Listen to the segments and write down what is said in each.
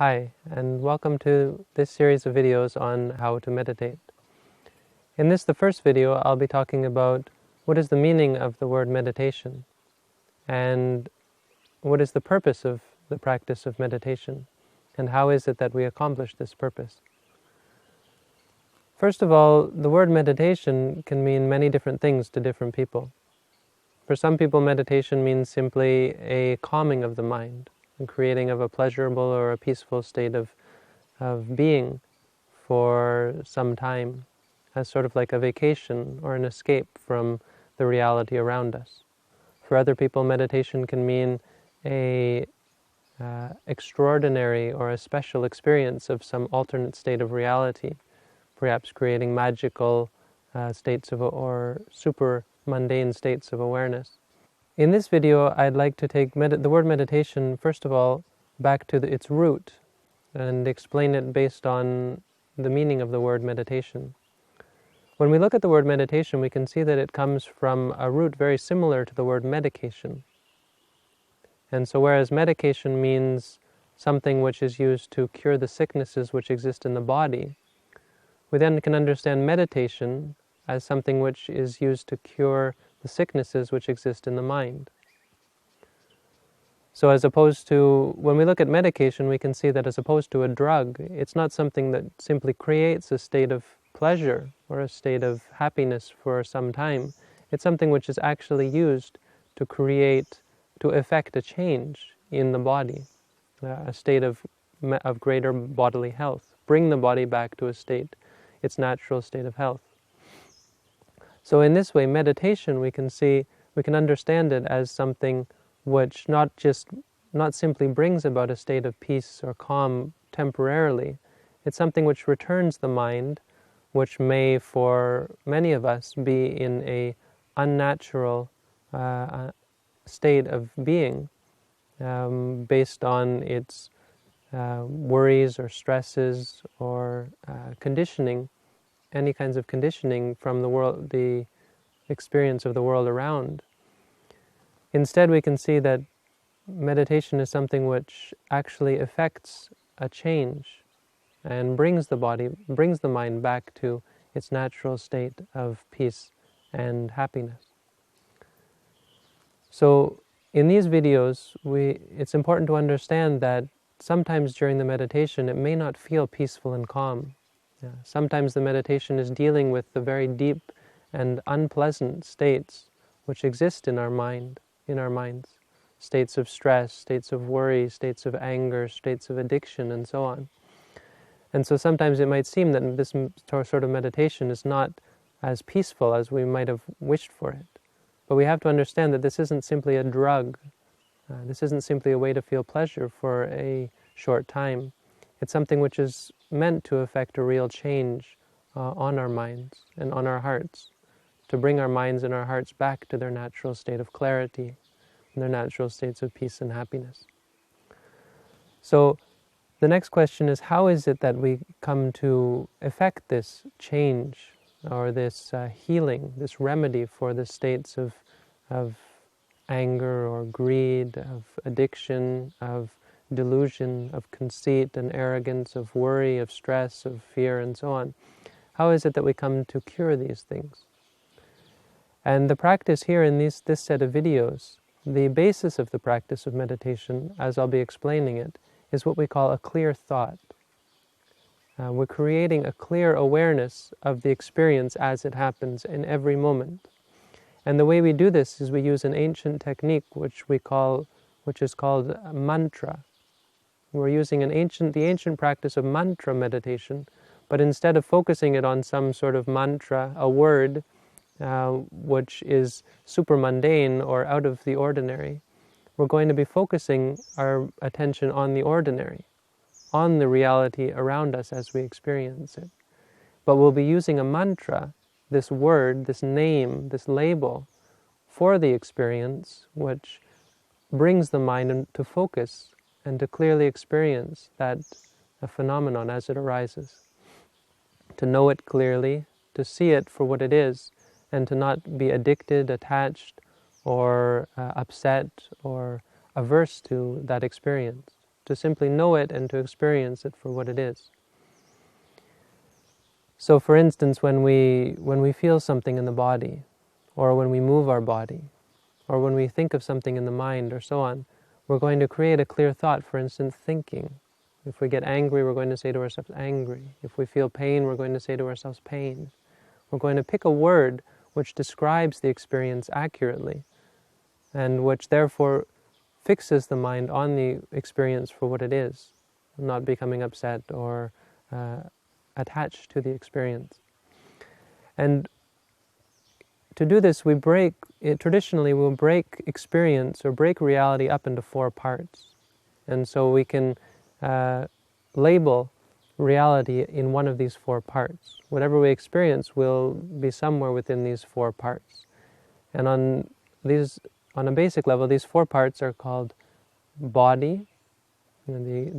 Hi, and welcome to this series of videos on how to meditate. In this, the first video, I'll be talking about what is the meaning of the word meditation, and what is the purpose of the practice of meditation, and how is it that we accomplish this purpose. First of all, the word meditation can mean many different things to different people. For some people, meditation means simply a calming of the mind, and creating of a pleasurable or a peaceful state of being for some time, as sort of like a vacation or an escape from the reality around us. For other people, meditation can mean a extraordinary or a special experience of some alternate state of reality, perhaps creating magical states of or super mundane states of awareness. In this video, I'd like to take the word meditation, first of all, back to its root and explain it based on the meaning of the word meditation. When we look at the word meditation, we can see that it comes from a root very similar to the word medication. And so whereas medication means something which is used to cure the sicknesses which exist in the body, we then can understand meditation as something which is used to cure the sicknesses which exist in the mind. So as opposed to, when we look at medication, we can see that as opposed to a drug, it's not something that simply creates a state of pleasure or a state of happiness for some time. It's something which is actually used to effect a change in the body, a state of greater bodily health, bring the body back to its natural state of health. So in this way, meditation, we can understand it as something which not simply brings about a state of peace or calm temporarily. It's something which returns the mind, which may, for many of us, be in a unnatural state of being, based on its worries or stresses or conditioning, any kinds of conditioning from the world, the experience of the world around. Instead, we can see that meditation is something which actually effects a change and brings the mind back to its natural state of peace and happiness. So in these videos, it's important to understand that sometimes during the meditation it may not feel peaceful and calm. Sometimes the meditation is dealing with the very deep and unpleasant states which exist in our minds. States of stress, states of worry, states of anger, states of addiction, and so on. And so sometimes it might seem that this sort of meditation is not as peaceful as we might have wished for it. But we have to understand that this isn't simply a drug. This isn't simply a way to feel pleasure for a short time. It's something which is meant to effect a real change on our minds and on our hearts, to bring our minds and our hearts back to their natural state of clarity and their natural states of peace and happiness. So the next question is, how is it that we come to effect this change or this healing, this remedy for the states of anger or greed, of addiction, of delusion, of conceit and arrogance, of worry, of stress, of fear, and so on? How is it that we come to cure these things? And the practice here in this set of videos, the basis of the practice of meditation, as I'll be explaining it, is what we call a clear thought. We're creating a clear awareness of the experience as it happens in every moment. And the way we do this is we use an ancient technique which is called mantra. We're using the ancient practice of mantra meditation, but instead of focusing it on some sort of mantra, a word, which is super mundane or out of the ordinary, we're going to be focusing our attention on the ordinary, on the reality around us as we experience it. But we'll be using a mantra, this word, this name, this label, for the experience, which brings the mind into focus and to clearly experience that phenomenon as it arises. To know it clearly, to see it for what it is, and to not be addicted, attached, or upset, or averse to that experience. to simply know it and to experience it for what it is. So for instance, when we feel something in the body, or when we move our body, or when we think of something in the mind, or so on, we're going to create a clear thought, for instance, thinking. If we get angry, we're going to say to ourselves, angry. If we feel pain, we're going to say to ourselves, pain. We're going to pick a word which describes the experience accurately, and which therefore fixes the mind on the experience for what it is, not becoming upset or attached to the experience. And to do this, traditionally we'll break experience or break reality up into 4 parts. And so we can label reality in one of these 4 parts. Whatever we experience will be somewhere within these 4 parts. And on a basic level, these 4 parts are called body, the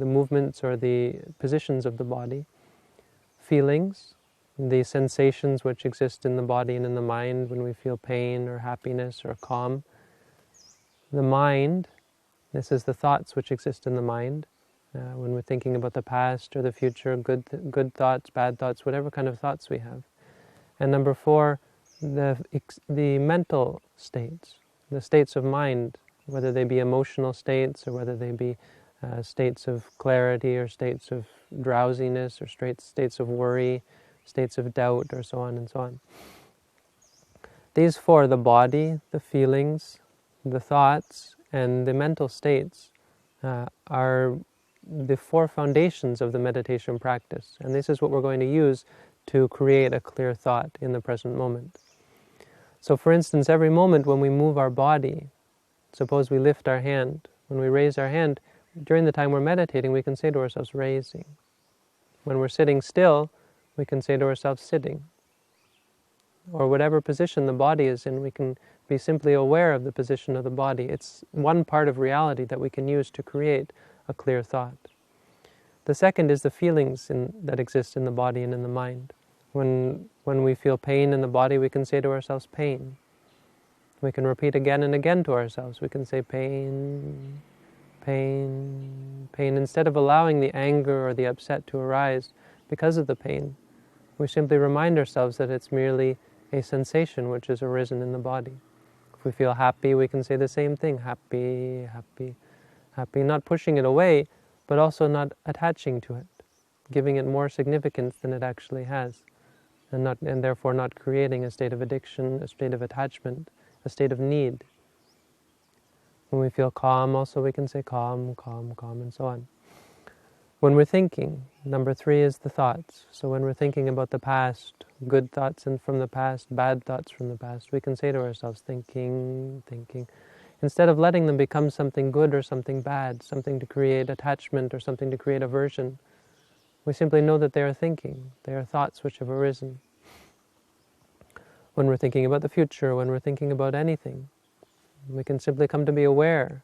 movements or the positions of the body, feelings, the sensations which exist in the body and in the mind when we feel pain or happiness or calm. The mind, this is the thoughts which exist in the mind, when we're thinking about the past or the future, good thoughts, bad thoughts, whatever kind of thoughts we have. And number 4, the mental states, the states of mind, whether they be emotional states or whether they be states of clarity or states of drowsiness or states of worry, states of doubt, or so on and so on. These 4, the body, the feelings, the thoughts, and the mental states, are the 4 foundations of the meditation practice. And this is what we're going to use to create a clear thought in the present moment. So for instance, every moment when we move our body, suppose we lift our hand, when we raise our hand, during the time we're meditating, we can say to ourselves, raising. When we're sitting still, we can say to ourselves, sitting. Or whatever position the body is in, we can be simply aware of the position of the body. It's one part of reality that we can use to create a clear thought. The second is the feelings that exist in the body and in the mind. When we feel pain in the body, we can say to ourselves, pain. We can repeat again and again to ourselves. We can say, pain, pain, pain. Instead of allowing the anger or the upset to arise because of the pain, we simply remind ourselves that it's merely a sensation which has arisen in the body. If we feel happy, we can say the same thing, happy, happy, happy, not pushing it away, but also not attaching to it, giving it more significance than it actually has, and therefore not creating a state of addiction, a state of attachment, a state of need. When we feel calm, also we can say calm, calm, calm, and so on. When we're thinking, number 3 is the thoughts. So when we're thinking about the past, good thoughts from the past, bad thoughts from the past, we can say to ourselves, thinking, thinking, instead of letting them become something good or something bad, something to create attachment or something to create aversion. We simply know that they are thinking. They are thoughts which have arisen. When we're thinking about the future, when we're thinking about anything, we can simply come to be aware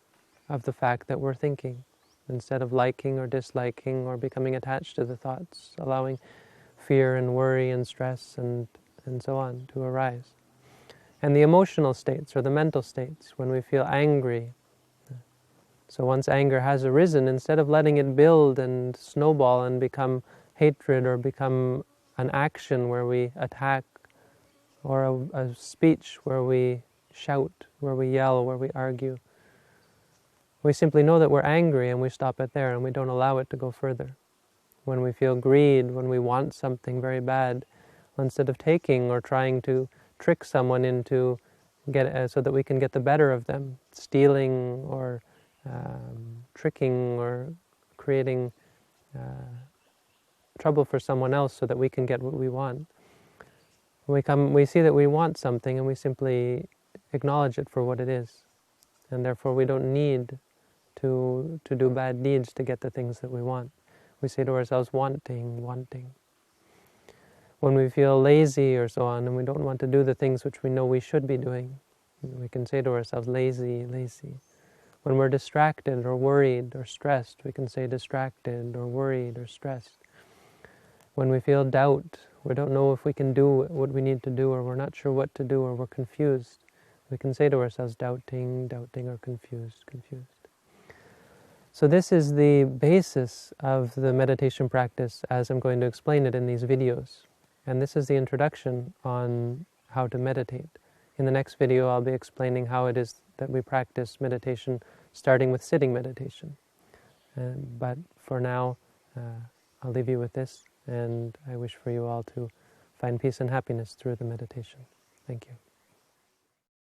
of the fact that we're thinking, instead of liking or disliking or becoming attached to the thoughts, allowing fear and worry and stress and so on to arise. And the emotional states or the mental states, when we feel angry. So once anger has arisen, instead of letting it build and snowball and become hatred or become an action where we attack, or a speech where we shout, where we yell, where we argue, we simply know that we're angry and we stop it there and we don't allow it to go further. When we feel greed, when we want something very bad, instead of taking or trying to trick someone into so that we can get the better of them, stealing or tricking or creating trouble for someone else so that we can get what we want. We see that we want something and we simply acknowledge it for what it is. And therefore we don't need to do bad deeds to get the things that we want. We say to ourselves, wanting, wanting. When we feel lazy or so on and we don't want to do the things which we know we should be doing, we can say to ourselves, lazy, lazy. When we're distracted or worried or stressed, we can say distracted or worried or stressed. When we feel doubt, we don't know if we can do what we need to do, or we're not sure what to do, or we're confused, we can say to ourselves, doubting, doubting, or confused, confused. So this is the basis of the meditation practice as I'm going to explain it in these videos. And this is the introduction on how to meditate. In the next video, I'll be explaining how it is that we practice meditation, starting with sitting meditation. But for now, I'll leave you with this, and I wish for you all to find peace and happiness through the meditation. Thank you.